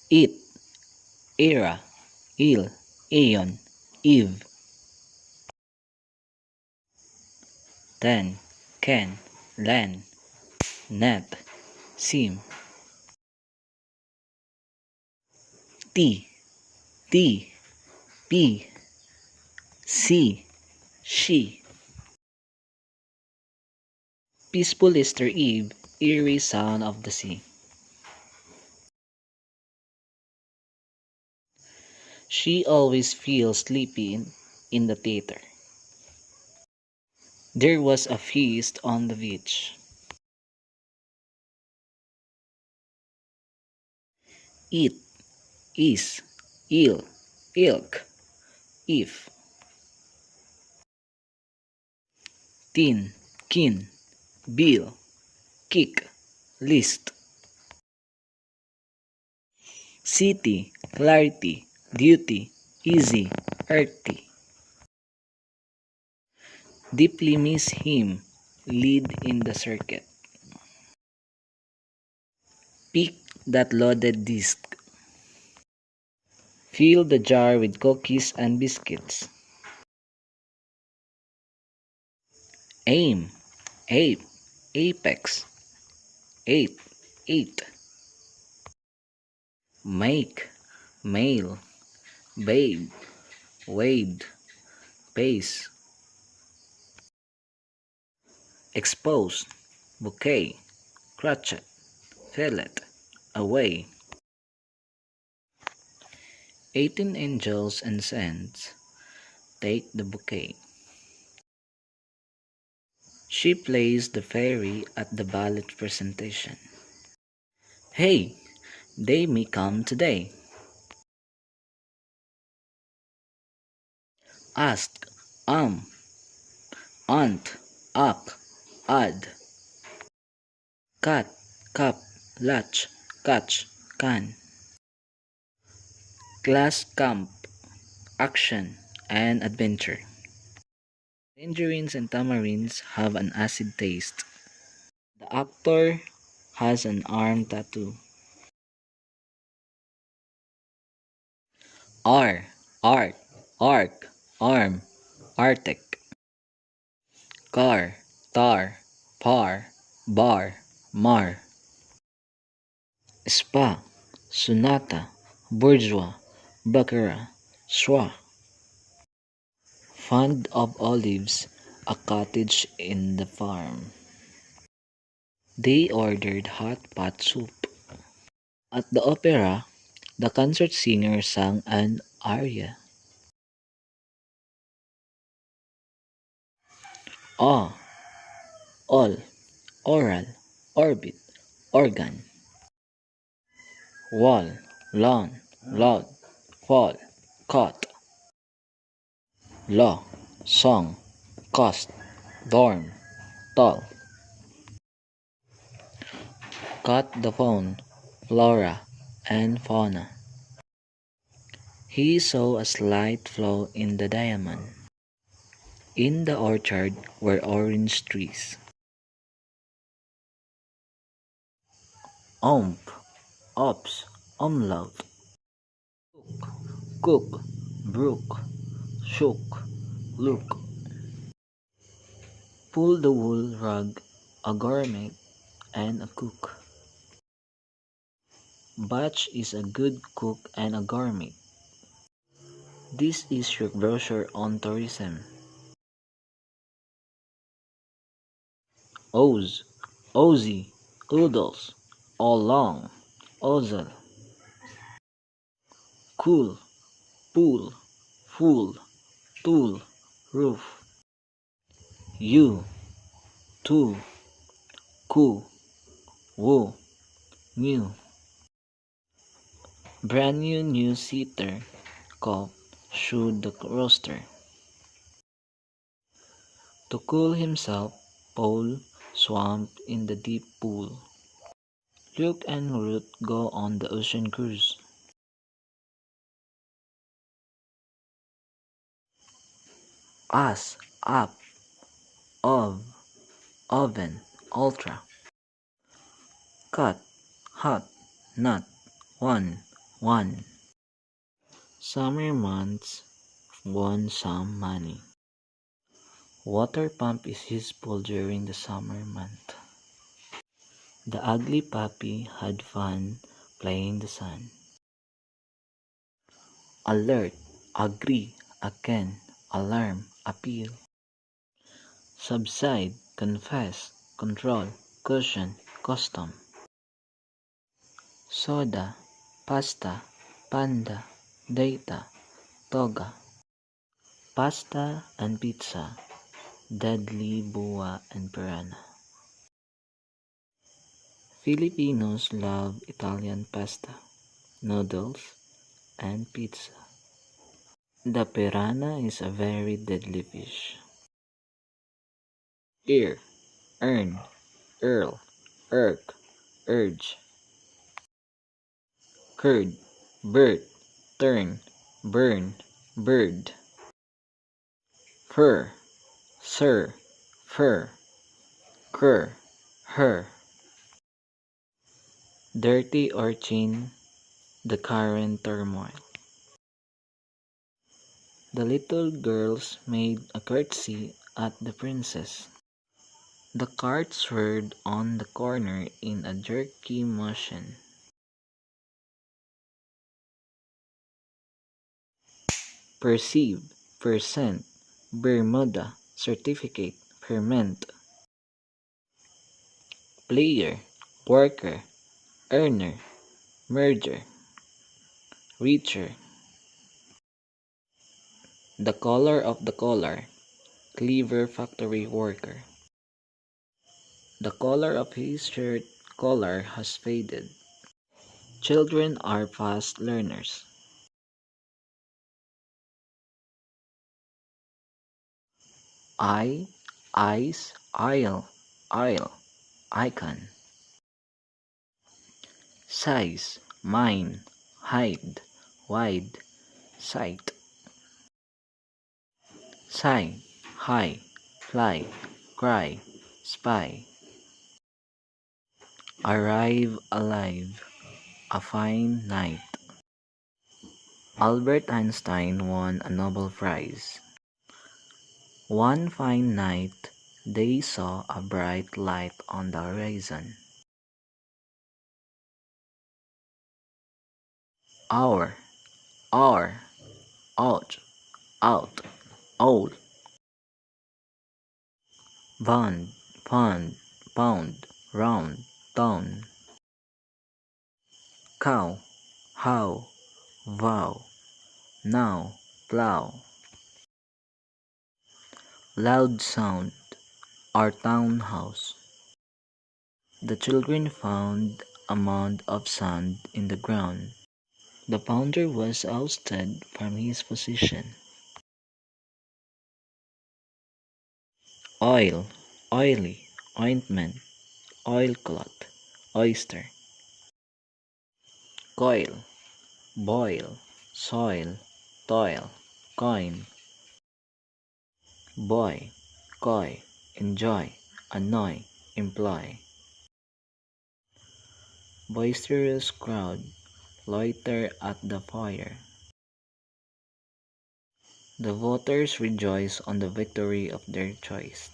It, era, il, aeon, eve. Then, can, lan, net, sim. T, t, p, c, she. Peaceful Easter Eve, eerie sound of the sea. She always feels sleepy in the theater. There was a feast on the beach. It, is, ill, ilk, if. Tin, kin, bill, kick, list. City, clarity, duty, easy, earthy. Deeply miss him, lead in the circuit. Pick that loaded disc. Fill the jar with cookies and biscuits. Aim, ape, apex, eight, eight. Make, mail, babe, wade, pace. Expose, bouquet, crotchet, fillet, away. 18 angels and saints, take the bouquet. She plays the fairy at the ballet presentation. Hey, they may come today. Ask, aunt, ak, ad. Cat, cup, latch, catch, can. Class camp, action, and adventure. Tangerines and tamarins have an acid taste. The actor has an arm tattoo. R, art, arc, arm, Arctic. Car, tar, par, bar, mar. Spa, sonata, bourgeois, baccarat, schwa. Fond of olives, a cottage in the farm. They ordered hot pot soup. At the opera, the concert singer sang an aria. Awe, all, oral, orbit, organ. Wall, lawn, loud, fall, caught. Law, song, cost, dorm, tall. Cut the phone, flora, and fauna. He saw a slight flaw in the diamond. In the orchard were orange trees. Omp, ops, umlaut. Cook, brook, shook, look. Pull the wool rug, a gourmet, and a cook. Batch is a good cook and a gourmet. This is your brochure on tourism. Oz, Ozzy, Oodles, all long, Ozel. Cool, pool, fool, tool, roof. You, two, coo, woo, new. Brand new seater, cough, shoot the roaster. To cool himself, Paul swamped in the deep pool. Luke and Ruth go on the ocean cruise. Us, up, of, oven, ultra. Cut, hot, nut, one, 1. Summer months won some money. Water pump is useful during the summer month. The ugly puppy had fun playing the sun. Alert, agree, again, alarm, appeal. Subside, confess, control, cushion, custom. Soda, pasta, panda, data, toga. Pasta and pizza, deadly boa and piranha. Filipinos love Italian pasta, noodles, and pizza. The piranha is a very deadly fish. Ear, earn, earl, irk, urge. Curd, bird, turn, burn, bird. Fur, sir, fur, cur, her. Dirty urchin, the current turmoil. The little girls made a curtsy at the princess. The cart swerved on the corner in a jerky motion. Perceive, percent, Bermuda, certificate, ferment. Player, worker, earner, merger, reacher. The color of the collar, cleaver factory worker. The color of his shirt collar has faded. Children are fast learners. I, eyes, aisle, icon. Size, mine, hide, wide, sight. Sigh, high, fly, cry, spy. Arrive alive, a fine night. Albert Einstein won a Nobel Prize. One fine night, they saw a bright light on the horizon. Hour, hour, out, out, old. Bond, pond, pound, round, down. Cow, how, vow, now, plow. Loud sound, our townhouse. The children found a mound of sand in the ground. The founder was ousted from his position. Oil, oily, ointment, oilcloth, oyster. Coil, boil, soil, toil, coin. Boy, coy, enjoy, annoy, employ. Boisterous crowd, loiter at the fire. The voters rejoice on the victory of their choice.